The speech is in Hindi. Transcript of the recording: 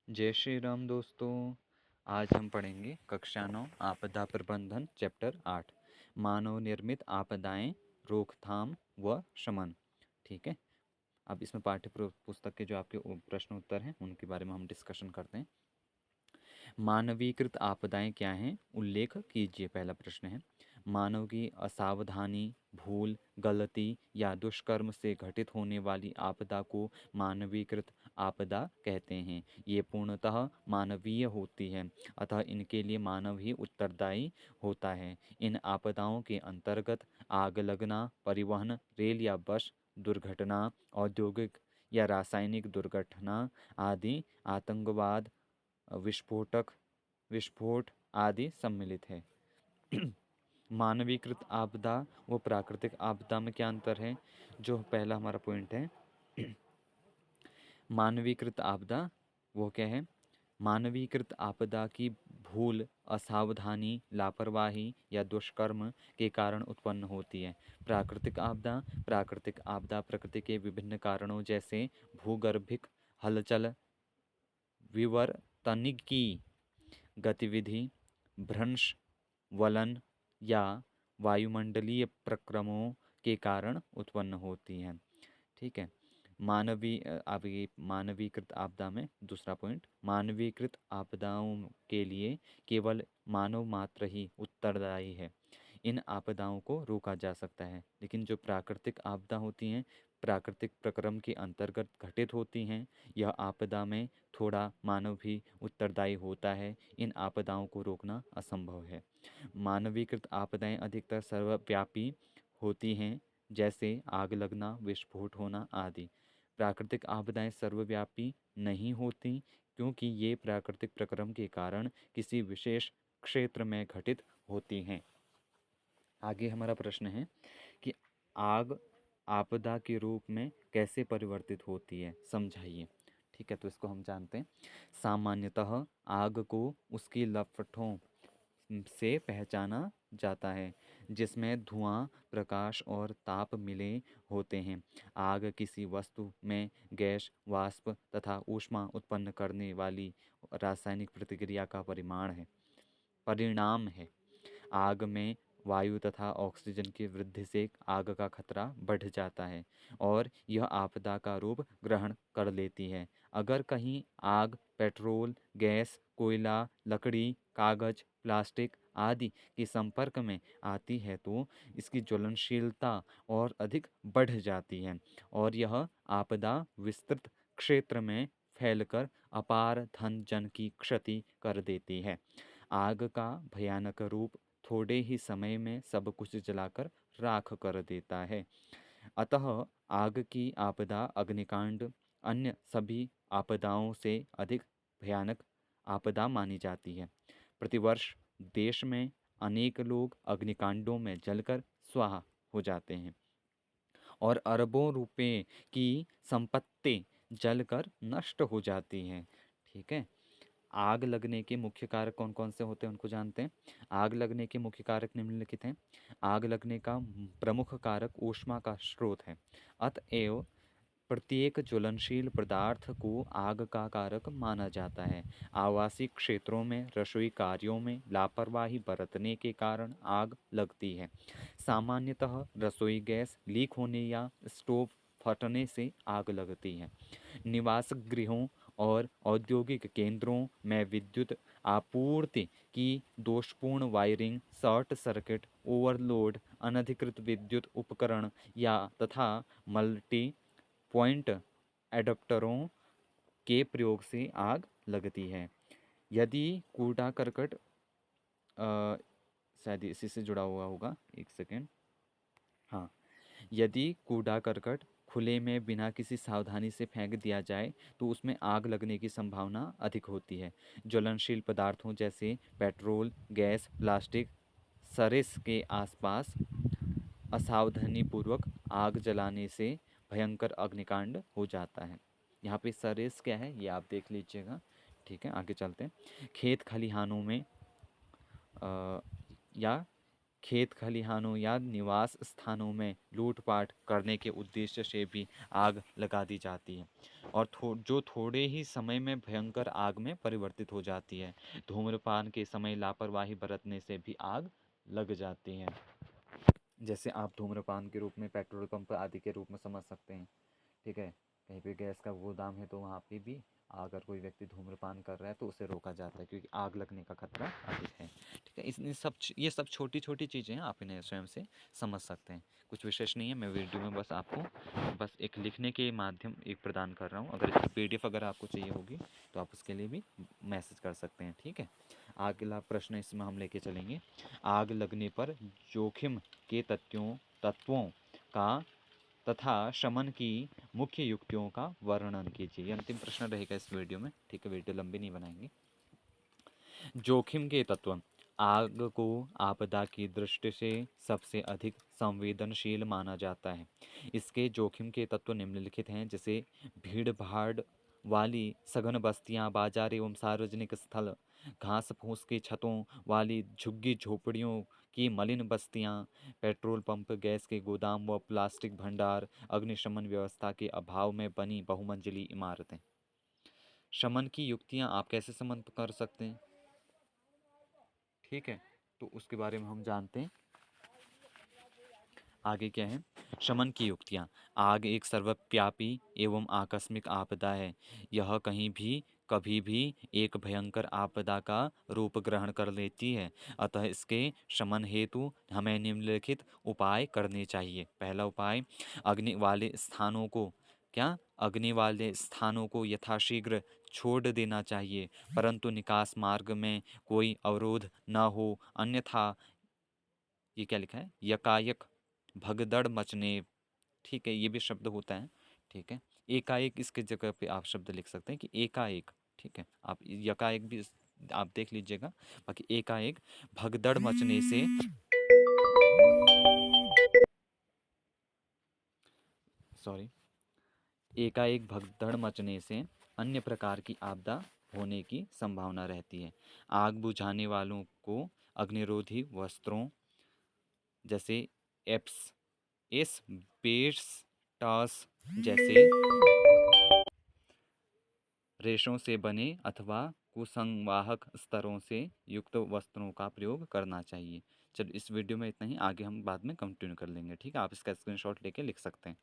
जय श्री राम दोस्तों। आज हम पढ़ेंगे कक्षा 9 आपदा प्रबंधन चैप्टर 8 मानव निर्मित आपदाएं, रोकथाम व शमन। ठीक है। अब इसमें पुस्तक के जो आपके प्रश्न उत्तर हैं उनके बारे में हम डिस्कशन करते हैं। मानवीकृत आपदाएं क्या हैं, उल्लेख कीजिए। पहला प्रश्न है, मानव की असावधानी, भूल, गलती या दुष्कर्म से घटित होने वाली आपदा को मानवीकृत आपदा कहते हैं। ये पूर्णतः मानवीय होती है, अतः इनके लिए मानव ही उत्तरदायी होता है। इन आपदाओं के अंतर्गत आग लगना, परिवहन, रेल या बस दुर्घटना, औद्योगिक या रासायनिक दुर्घटना आदि, आतंकवाद, विस्फोट आदि सम्मिलित है। मानवीकृत आपदा व प्राकृतिक आपदा में क्या अंतर है? जो पहला हमारा पॉइंट है, मानवीकृत आपदा वो क्या है? मानवीकृत आपदा की भूल, असावधानी, लापरवाही या दुष्कर्म के कारण उत्पन्न होती है। प्राकृतिक आपदा प्रकृति के विभिन्न कारणों जैसे भूगर्भिक हलचल, विवर्तनिकी गतिविधि, भ्रंश, वलन या वायुमंडलीय प्रक्रमों के कारण उत्पन्न होती हैं। ठीक है। मानवीकृत आपदा में दूसरा पॉइंट, मानवीकृत आपदाओं के लिए केवल मानव मात्र ही उत्तरदायी है। इन आपदाओं को रोका जा सकता है, लेकिन जो प्राकृतिक आपदा होती हैं, प्राकृतिक प्रक्रम के अंतर्गत घटित होती हैं, यह आपदा में थोड़ा मानव भी उत्तरदायी होता है। इन आपदाओं को रोकना असंभव है। मानवीकृत आपदाएं अधिकतर सर्वव्यापी होती हैं, जैसे आग लगना, विस्फोट होना आदि। प्राकृतिक आपदाएं सर्वव्यापी नहीं होती, क्योंकि ये प्राकृतिक प्रक्रम के कारण किसी विशेष क्षेत्र में घटित होती हैं। आगे हमारा प्रश्न है कि आग आपदा के रूप में कैसे परिवर्तित होती है, समझाइए। ठीक है, तो इसको हम जानते हैं। सामान्यतः आग को उसकी लपटों से पहचाना जाता है, जिसमें धुआं, प्रकाश और ताप मिले होते हैं। आग किसी वस्तु में गैस, वाष्प तथा ऊष्मा उत्पन्न करने वाली रासायनिक प्रतिक्रिया का परिणाम है। आग में वायु तथा ऑक्सीजन की वृद्धि से आग का खतरा बढ़ जाता है और यह आपदा का रूप ग्रहण कर लेती है। अगर कहीं आग पेट्रोल, गैस, कोयला, लकड़ी, कागज, प्लास्टिक आदि के संपर्क में आती है तो इसकी ज्वलनशीलता और अधिक बढ़ जाती है और यह आपदा विस्तृत क्षेत्र में फैलकर अपार धन जन की क्षति कर देती है। आग का भयानक रूप थोड़े ही समय में सब कुछ जलाकर राख कर देता है। अतः आग की आपदा अग्निकांड अन्य सभी आपदाओं से अधिक भयानक आपदा मानी जाती है। प्रतिवर्ष देश में अनेक लोग अग्निकांडों में जलकर स्वाहा हो जाते हैं और अरबों रुपए की संपत्ति जलकर नष्ट हो जाती हैं। ठीक है। आग लगने के मुख्य कारक कौन कौन से होते हैं उनको जानते हैं। आग लगने के मुख्य कारक निम्नलिखित हैं। आग लगने का प्रमुख कारक ऊष्मा का स्रोत है। अतएव प्रत्येक ज्वलनशील पदार्थ को आग का कारक माना जाता है। आवासीय क्षेत्रों में रसोई कार्यों में लापरवाही बरतने के कारण आग लगती है। सामान्यतः रसोई गैस लीक होने या स्टोव फटने से आग लगती है। निवास गृहों और औद्योगिक केंद्रों में विद्युत आपूर्ति की दोषपूर्ण वायरिंग, शॉर्ट सर्किट, ओवरलोड, अनधिकृत विद्युत उपकरण या तथा मल्टी पॉइंट एडाप्टरों के प्रयोग से आग लगती है। यदि कूड़ा करकट शायद इसी से जुड़ा हुआ होगा, एक सेकेंड। हाँ, यदि कूड़ा करकट खुले में बिना किसी सावधानी से फेंक दिया जाए तो उसमें आग लगने की संभावना अधिक होती है। ज्वलनशील पदार्थों जैसे पेट्रोल, गैस, प्लास्टिक, सरिस के आसपास असावधानीपूर्वक आग जलाने से भयंकर अग्निकांड हो जाता है। यहाँ पे सरिस क्या है ये आप देख लीजिएगा। ठीक है, आगे चलते हैं। खेत खलिहानों में या खेत खलिहानों या निवास स्थानों में लूटपाट करने के उद्देश्य से भी आग लगा दी जाती है और जो थोड़े ही समय में भयंकर आग में परिवर्तित हो जाती है। धूम्रपान के समय लापरवाही बरतने से भी आग लग जाती है। जैसे आप धूम्रपान के रूप में पेट्रोल पंप आदि के रूप में समझ सकते हैं। ठीक है, कहीं पे गैस का गोदाम है तो वहाँ पे भी अगर कोई व्यक्ति धूम्रपान कर रहा है तो उसे रोका जाता है, क्योंकि आग लगने का खतरा अधिक है। ठीक है, ये सब छोटी छोटी चीज़ें हैं, आप इन्हें स्वयं से समझ सकते हैं। कुछ विशेष नहीं है, मैं वीडियो में बस आपको बस एक लिखने के माध्यम एक प्रदान कर रहा हूँ। अगर इसकी PDF अगर आपको चाहिए होगी तो आप उसके लिए भी मैसेज कर सकते हैं। ठीक है, अगला प्रश्न इसमें हम लेके चलेंगे। आग लगने पर जोखिम के तत्वों का तथा शमन की मुख्य युक्तियों का वर्णन कीजिए। ये अंतिम प्रश्न रहेगा इस वीडियो में। ठीक है, वीडियो लंबी नहीं बनाएंगे। जोखिम के तत्व। आग को आपदा की दृष्टि से सबसे अधिक संवेदनशील माना जाता है। इसके जोखिम के तत्व निम्नलिखित हैं, जैसे भीड़ भाड़ वाली सघन बस्तियां, बाजार एवं सार्वजनिक स्थल, घास फूस की छतों वाली झुग्गी झोपड़ियों की मलिन बस्तियां, पेट्रोल पंप, गैस के गोदाम व प्लास्टिक भंडार, अग्निशमन व्यवस्था के अभाव में बनी बहुमंजिली इमारतें। शमन की युक्तियां आप कैसे शमन कर सकते हैं? ठीक है, तो उसके बारे में हम जानते हैं। आगे क्या है? शमन की युक्तियाँ। आग एक सर्वव्यापी एवं आकस्मिक आपदा है। यह कहीं भी कभी भी एक भयंकर आपदा का रूप ग्रहण कर लेती है। अतः इसके शमन हेतु हमें निम्नलिखित उपाय करने चाहिए। पहला उपाय, अग्नि वाले स्थानों को क्या अग्नि वाले स्थानों को यथाशीघ्र छोड़ देना चाहिए, परंतु निकास मार्ग में कोई अवरोध न हो, अन्यथा ये क्या लिखा है, यकायक भगदड़ मचने। ठीक है, ये भी शब्द होता है। ठीक है, एकाएक इसके जगह पे आप शब्द लिख सकते हैं कि एकाएक। ठीक है, आप यकाएक भी आप देख लीजिएगा। बाकी एकाएक भगदड़ मचने से, सॉरी, एकाएक भगदड़ मचने से अन्य प्रकार की आपदा होने की संभावना रहती है। आग बुझाने वालों को अग्निरोधी वस्त्रों जैसे एप्स एस्बेस्टॉस जैसे रेशों से बने अथवा कुसंवाहक स्तरों से युक्त वस्त्रों का प्रयोग करना चाहिए। चलो, इस वीडियो में इतना ही। आगे हम बाद में कंटिन्यू कर लेंगे। ठीक है, आप इसका स्क्रीनशॉट लेके लिख सकते हैं।